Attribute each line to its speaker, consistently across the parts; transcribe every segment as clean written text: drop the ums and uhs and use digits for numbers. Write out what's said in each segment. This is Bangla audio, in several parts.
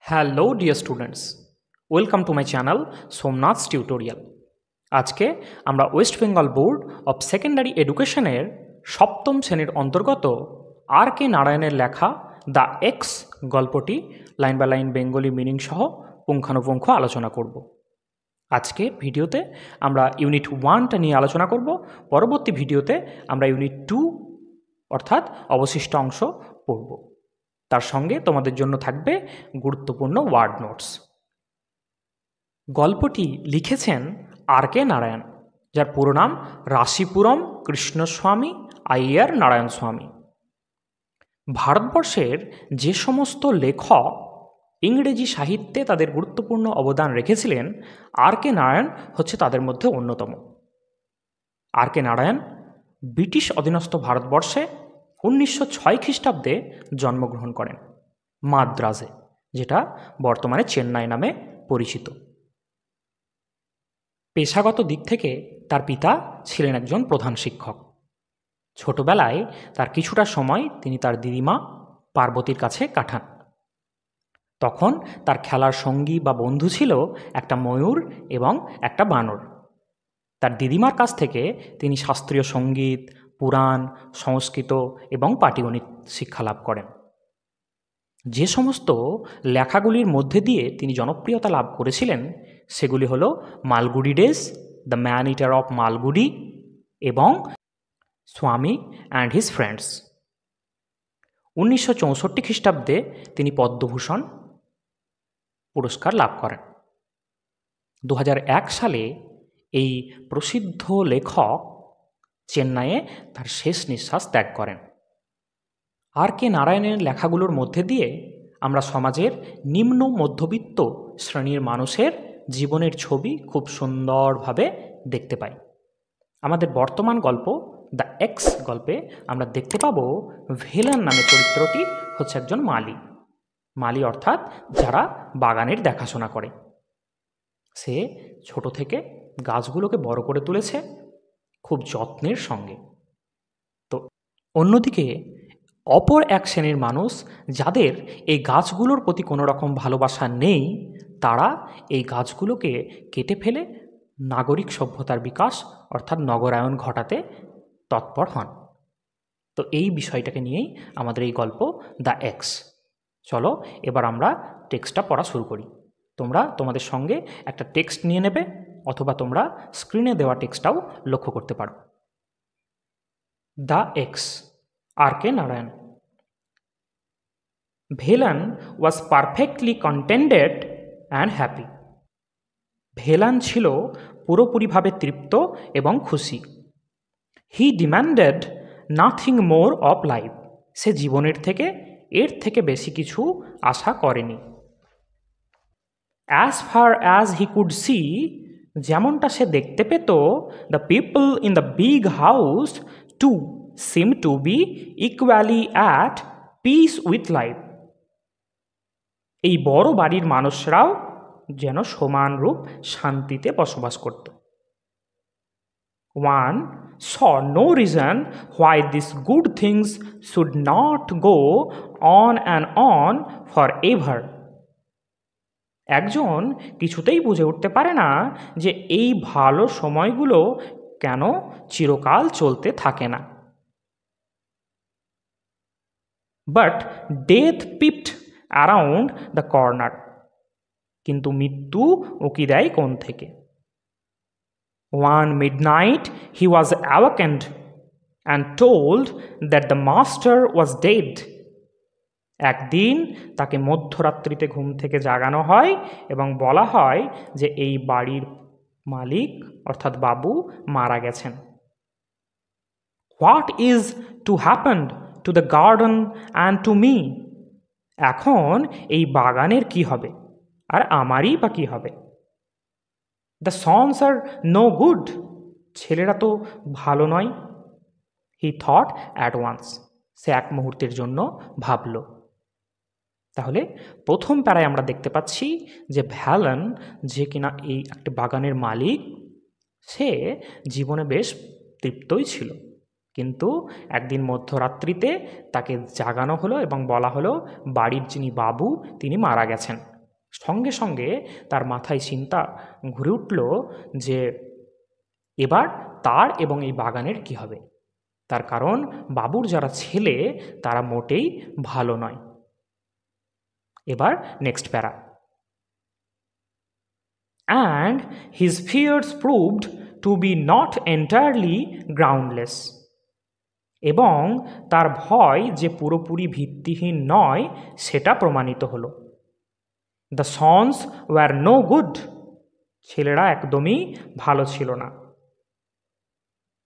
Speaker 1: Hello dear students, welcome to my channel Somnath's tutorial. আজকে আমরা West Bengal board of secondary এডুকেশনের সপ্তম শ্রেণীর অন্তর্গত আর কে নারায়ণের লেখা দ্য এক্স গল্পটি line by line Bengali meaning সহ পুঙ্খানুপুঙ্খ আলোচনা করব। আজকে ভিডিওতে আমরা ইউনিট 1টা নিয়ে আলোচনা করব। পরবর্তী ভিডিওতে আমরা ইউনিট 2 অর্থাৎ অবশিষ্ট অংশ পড়ব। তার সঙ্গে তোমাদের জন্য থাকবে গুরুত্বপূর্ণ ওয়ার্ড নোটস। গল্পটি লিখেছেন আর কে নারায়ণ, যার পুরো নাম রাশিপুরম কৃষ্ণস্বামী আইয়ার নারায়ণ স্বামী। ভারতবর্ষের যে সমস্ত লেখক ইংরেজি সাহিত্যে তাদের গুরুত্বপূর্ণ অবদান রেখেছিলেন, আর কে নারায়ণ হচ্ছে তাদের মধ্যে অন্যতম। আর কে নারায়ণ ব্রিটিশ অধীনস্থ ভারতবর্ষে 1906 খ্রিস্টাব্দে জন্মগ্রহণ করেন মাদ্রাজে, যেটা বর্তমানে চেন্নাই নামে পরিচিত। পেশাগত দিক থেকে তার পিতা ছিলেন একজন প্রধান শিক্ষক। ছোটবেলায় তার কিছুটা সময় তিনি তার দিদিমা পার্বতীর কাছে কাটান। তখন তার খেলার সঙ্গী বা বন্ধু ছিল একটা ময়ূর এবং একটা বানর। তার দিদিমার কাছ থেকে তিনি শাস্ত্রীয় সঙ্গীত, পুরাণ, সংস্কৃত এবং পাটিগণিত শিক্ষা লাভ করেন। যে সমস্ত লেখাগুলির মধ্যে দিয়ে তিনি জনপ্রিয়তা লাভ করেছিলেন সেগুলি হল Malgudi days, the man eater of Malgudi এবং স্বামী অ্যান্ড হিজ ফ্রেন্ডস। 1964 খ্রিস্টাব্দে তিনি পদ্মভূষণ পুরস্কার লাভ করেন। 2001 সালে এই প্রসিদ্ধ লেখক চেন্নাইয়ে তার শেষ নিঃশ্বাস ত্যাগ করেন। আর কে নারায়ণের লেখাগুলোর মধ্যে দিয়ে আমরা সমাজের নিম্ন মধ্যবিত্ত শ্রেণীর মানুষের জীবনের ছবি খুব সুন্দরভাবে দেখতে পাই। আমাদের বর্তমান গল্প দ্য এক্স গল্পে আমরা দেখতে পাবো ভেলান নামে চরিত্রটি হচ্ছে একজন মালি অর্থাৎ যারা বাগানের দেখাশোনা করে। সে ছোট থেকে গাছগুলোকে বড় করে তুলেছে খুব যত্নের সঙ্গে। তো অন্যদিকে অপর এক শ্রেণীর মানুষ যাদের এই গাছগুলোর প্রতি কোনো রকম ভালোবাসা নেই, তারা এই গাছগুলোকে কেটে ফেলে নাগরিক সভ্যতার বিকাশ অর্থাৎ নগরায়ন ঘটাতে তৎপর হন। তো এই বিষয়টাকে নিয়েই আমাদের এই গল্প দ্য এক্স। চলো এবার আমরা টেক্সটটা পড়া শুরু করি। তোমরা তোমাদের সঙ্গে একটা টেক্সট নিয়ে নেবে, অথবা তোমরা স্ক্রিনে দেওয়া টেক্সটটাও লক্ষ্য করতে পারো। The axe, R K Narayan. Velan was perfectly contented and happy. Velan ছিল পুরোপুরিভাবে তৃপ্ত এবং খুশি। He demanded nothing more of life. সে জীবনের থেকে এর থেকে বেশি কিছু আশা করেনি। As far as he could see, যেমনটা সে দেখতে পেত, the people in the big house to seem to be equally at peace with life. এই বড় বাড়ির মানুষরাও যেন সমানরূপ শান্তিতে বসবাস করত। One saw no reason why these good things should not go on forever. একজন কিছুতেই বুঝে উঠতে পারে না যে এই ভালো সময়গুলো কেন চিরকাল চলতে থাকে না। But death peeped around the corner. কিন্তু মৃত্যু উকি দেয় কোণ থেকে। One midnight he was awakened and told that the master was dead. একদিন তাকে মধ্যরাত্রিতে ঘুম থেকে জাগানো হয় এবং বলা হয় যে এই বাড়ির মালিক অর্থাৎ বাবু মারা গেছেন। What is to happen to the garden and to me? এখন এই বাগানের কি হবে আর আমারই বা কি হবে? The sons are no good. ছেলেরা তো ভালো নয়। He thought at once. সে এক মুহূর্তের জন্য ভাবল। তাহলে প্রথম প্যারায় আমরা দেখতে পাচ্ছি যে ভ্যালান, যে কিনা এই একটা বাগানের মালিক, সে জীবনে বেশ তৃপ্তই ছিল, কিন্তু একদিন মধ্যরাত্রিতে তাকে জাগানো হলো এবং বলা হলো বাড়ির যিনি বাবু তিনি মারা গেছেন। সঙ্গে সঙ্গে তার মাথায় চিন্তা ঘুরে উঠল যে এবার তার এবং এই বাগানের কি হবে। তার কারণ বাবুর যারা ছেলে তারা মোটেই ভালো নয়। এবার নেক্সট প্যারা। And his fears proved to be not entirely groundless. এবং তার ভয় যে পুরোপুরি ভিত্তিহীন নয় সেটা প্রমাণিত হলো। The sons were no good, ছেলেরা একদমই ভালো ছিল না।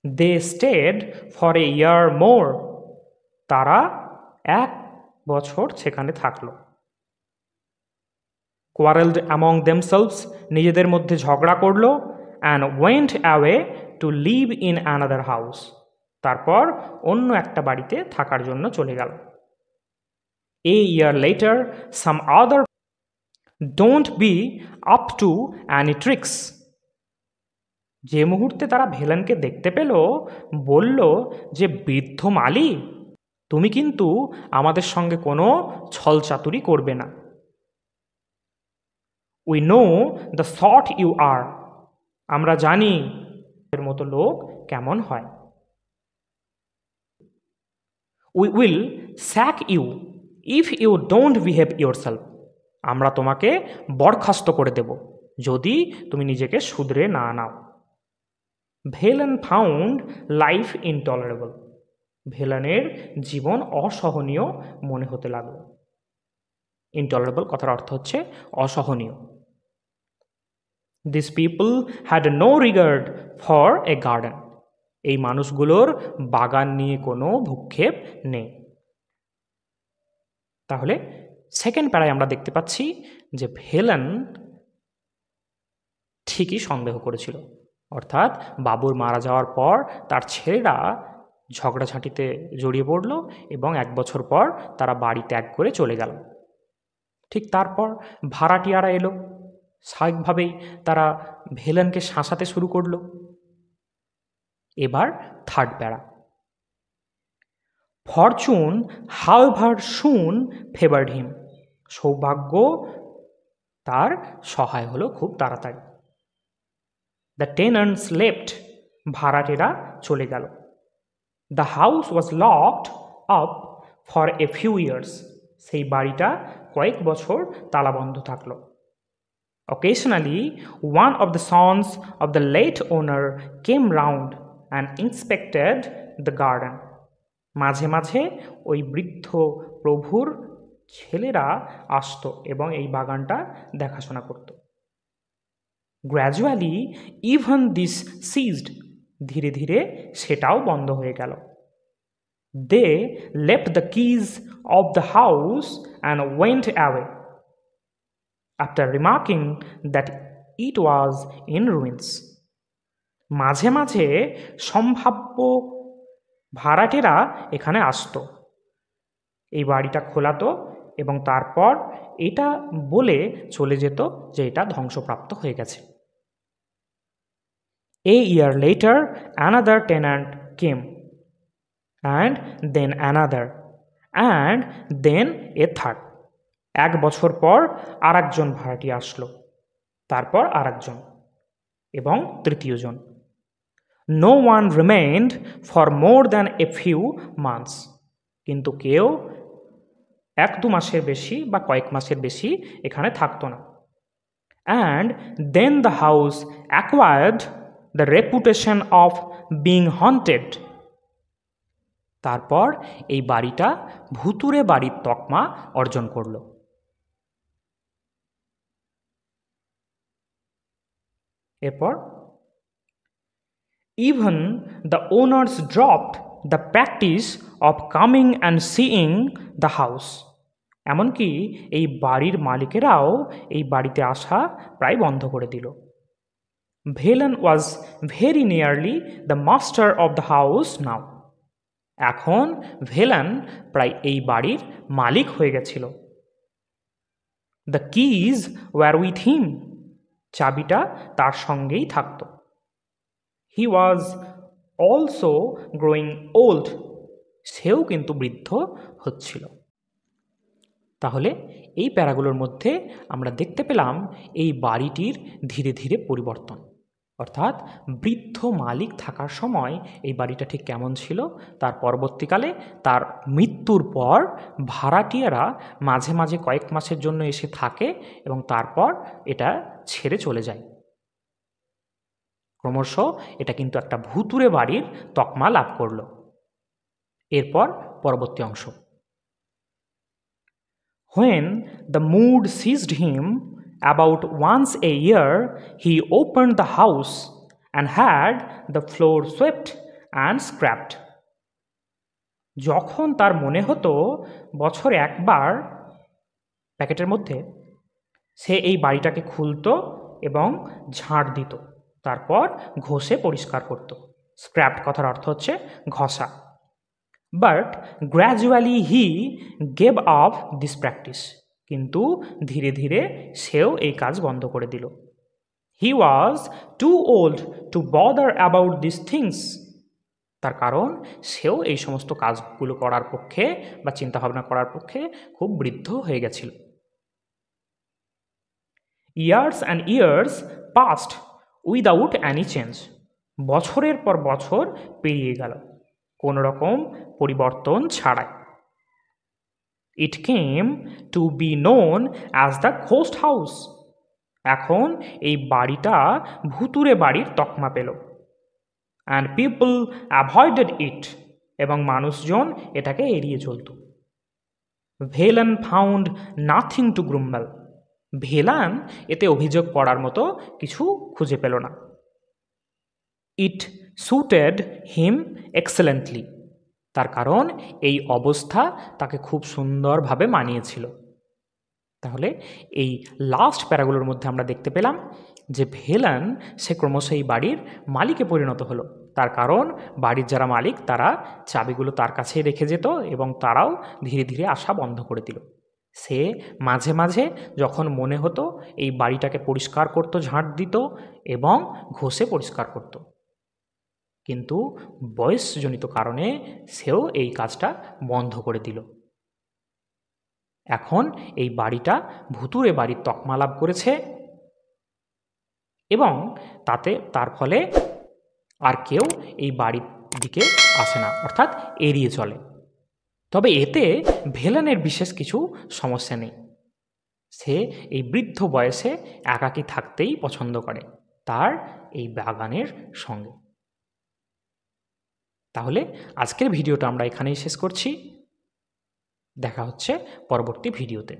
Speaker 1: দে স্টেড ফর এ ইয়ার মোর, তারা 1 বছর সেখানে থাকলো। quarreled among themselves, নিজেদের মধ্যে ঝগড়া করলো। and went away to live in another house, তারপর অন্য একটা বাড়িতে থাকার জন্য চলে গেল। a year later some other don't be up to any tricks, যে মুহূর্তে তারা ভেলানকে দেখতে পেল বলল যে বৃদ্ধ মালি তুমি কিন্তু আমাদের সঙ্গে কোনো ছলচাতুরি করবে না। We know the sort you are, আমরা জানি এর মতো লোক কেমন হয়। We will sack you if you don't behave yourself, আমরা তোমাকে বরখাস্ত করে দেব যদি তুমি নিজেকে শুধরে না নাও। ভেলান ফাউন্ড লাইফ ইনটলারেবল, ভেলানের জীবন অসহনীয় মনে হতে লাগলো। ইনটলারেবল কথার অর্থ হচ্ছে অসহনীয়। These people had no regard for a garden, এই মানুষগুলোর বাগান নিয়ে কোনো ভূক্ষেপ নেই। তাহলে সেকেন্ড প্যারায় আমরা দেখতে পাচ্ছি যে ভেলান ঠিকই সন্দেহ করেছিল, অর্থাৎ বাবুর মারা যাওয়ার পর তার ছেলেরা ঝগড়াঝাঁটিতে জড়িয়ে পড়ল এবং 1 বছর পর তারা বাড়ি ত্যাগ করে চলে গেল। ঠিক তারপর ভাড়াটিয়ারা এলো, স্বাভাবিকভাবেই তারা ভেলানকে শাসাতে শুরু করলো। এবার থার্ড প্যারা। ফরচুন হাউএভার সুন ফেভার্ড হিম, সৌভাগ্য তার সহায় হলো খুব তাড়াতাড়ি। দ্য টেনান্টস লেফট, ভাড়াটেরা চলে গেল। The house was locked up for a few years, সেই বাড়িটা কয়েক বছর তালাবন্ধ থাকলো। Occasionally, one of the sons of the late owner came round and inspected the garden. মাঝে মাঝে ওই বৃদ্ধ প্রভুর ছেলেরা আসতো এবং এই বাগানটা দেখাশোনা করত। Gradually, even this ceased, ধীরে ধীরে সেটাও বন্ধ হয়ে গেল। They left the keys of the house and went away, after remarking that it was in ruins. মাঝে মাঝে সম্ভাব্য ভাড়াটেরা এখানে আসতো, এই বাড়িটা খোলাতো এবং তারপর এটা বলে চলে যেত যে এটা ধ্বংসপ্রাপ্ত হয়ে গেছে। A year later another tenant came, and then another, and then a third. 1 বছর পর আরেকজন ভাড়াটি আসলো, তারপর আরেকজন এবং তৃতীয় জন। No one remained for more than a few months, কিন্তু কেউ 1-2 মাসের বেশি বা কয়েক মাসের বেশি এখানে থাকতো না। And then the house acquired the reputation of being haunted, তারপর এই বাড়িটা ভুতুড়ে বাড়ির তকমা অর্জন করল। এরপর even the owners dropped the practice of coming and seeing the house, এমনকি এই বাড়ির মালিকেরাও এই বাড়িতে আসা প্রায় বন্ধ করে দিল। Velan was very nearly the master of the house now, এখন ভেলান প্রায় এই বাড়ির মালিক হয়ে গেছিল। The keys were with him, চাবিটা তার সঙ্গেই থাকত। He was also growing old, সেও কিন্তু বৃদ্ধ হচ্ছিল। তাহলে এই প্যারাগুলোর মধ্যে আমরা দেখতে পেলাম এই বাড়িটির ধীরে ধীরে পরিবর্তন, অর্থাৎ বৃদ্ধ মালিক থাকার সময় এই বাড়িটা ঠিক কেমন ছিল, তার পরবর্তীকালে তার মৃত্যুর পর ভাড়াটিয়ারা মাঝে মাঝে কয়েক মাসের জন্য এসে থাকে এবং তারপর এটা ছেড়ে চলে যায়। ক্রমশ এটা কিন্তু একটা ভুতুড়ে বাড়ির তকমা লাভ করল। এরপর পরবর্তী অংশ। When the mood seized him about once a year, he opened the house and had the floor swept and scrubbed. যখন তার মনে হতো বছরে একবার, প্যাকেটের মধ্যে সে এই বাড়িটাকে খুলতো এবং ঝাড় দিত, তারপর ঘষে পরিষ্কার করত। স্ক্র্যাপড কথার অর্থ হচ্ছে ঘষা। But gradually he gave up this practice, কিন্তু ধীরে ধীরে সেও এই কাজ বন্ধ করে দিল। He was too old to bother about this things, তার কারণ সেও এই সমস্ত কাজগুলো করার পক্ষে বা চিন্তাভাবনা করার পক্ষে খুব বৃদ্ধ হয়ে গেছিল। Years and years passed without any change, বছরের পর বছর পেরিয়ে গেল কোনো রকম পরিবর্তন ছাড়াই। It came to be known as the ghost house, এখন এই বাড়িটা ভুতুড়ে বাড়ির তকমা পেল। অ্যান্ড পিপল অ্যাভয়েডেড ইট, এবং মানুষজন এটাকে এড়িয়ে চলত। Velan found nothing to grumble, Velan এতে অভিযোগ করার মতো কিছু খুঁজে পেল না। ইট সুটেড হিম এক্সেলেন্টলি, তার কারণ এই অবস্থা তাকে খুব সুন্দরভাবে মানিয়েছিল। তাহলে এই লাস্ট প্যারাগুলোর মধ্যে আমরা দেখতে পেলাম যে ভেলান সে ক্রমশ এই বাড়ির মালিকে পরিণত হলো, তার কারণ বাড়ির যারা মালিক তারা চাবিগুলো তার কাছেই রেখে যেত এবং তারাও ধীরে ধীরে আসা বন্ধ করে দিল। সে মাঝে মাঝে যখন মনে হতো এই বাড়িটাকে পরিষ্কার করত, ঝাঁট দিত এবং ঘষে পরিষ্কার করত, কিন্তু বয়সজনিত কারণে সেও এই কাজটা বন্ধ করে দিল। এখন এই বাড়িটা ভুতুড়ে বাড়ির তকমা লাভ করেছে এবং তার ফলে আর কেউ এই বাড়ির দিকে আসে না, অর্থাৎ এড়িয়ে চলে। তবে এতে ভেলানের বিশেষ কিছু সমস্যা নেই, সে এই বৃদ্ধ বয়সে একাকী থাকতেই পছন্দ করে তার এই বাগানের সঙ্গে। তাহলে আজকের ভিডিওটা আমরা এখানেই শেষ করছি, দেখা হচ্ছে পরবর্তী ভিডিওতে।